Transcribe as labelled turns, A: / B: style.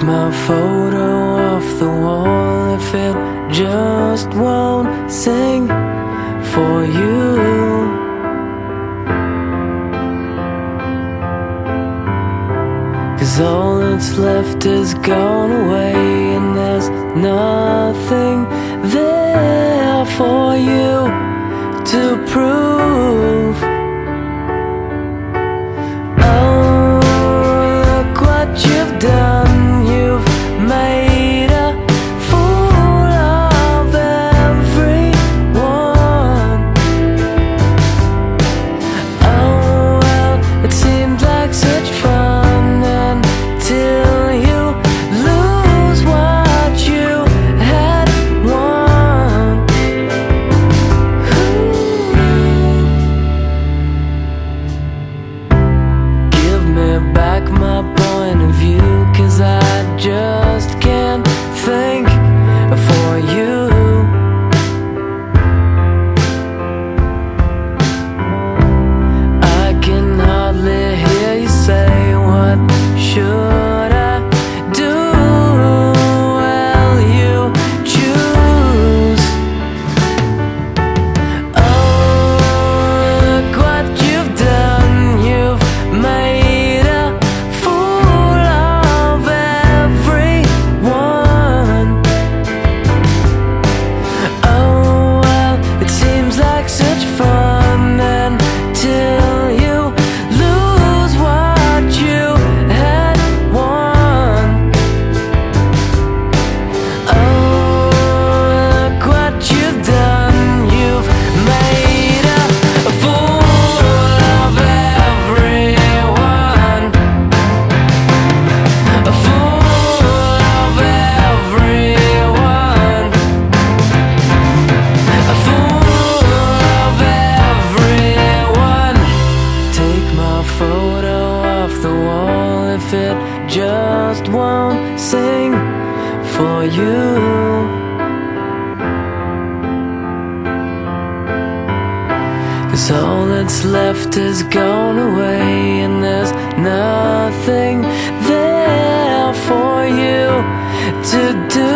A: Take my photo off the wall if it just won't sing for you. 'Cause all that's left is gone away, and there's nothing there for you to prove. Oh, look what you've done. You've made a fool of everyone. Oh, well, it seemed like such fun until you lose what you had won. Give me back my point of view, 'cause I just can't think for you. I can hardly hear you say, what should I do? Well, you choose. Oh, look what you've done. You've made a fool of everyone. Oh, well, it seems like such fun until you lose what you had won. Oh, look what you've done. You've made a fool of everyone. A fool of everyone. A fool of everyone. Take my photo off the wall if it just won't sing for you. 'Cause all that's left is gone away, and there's nothing there for you to do.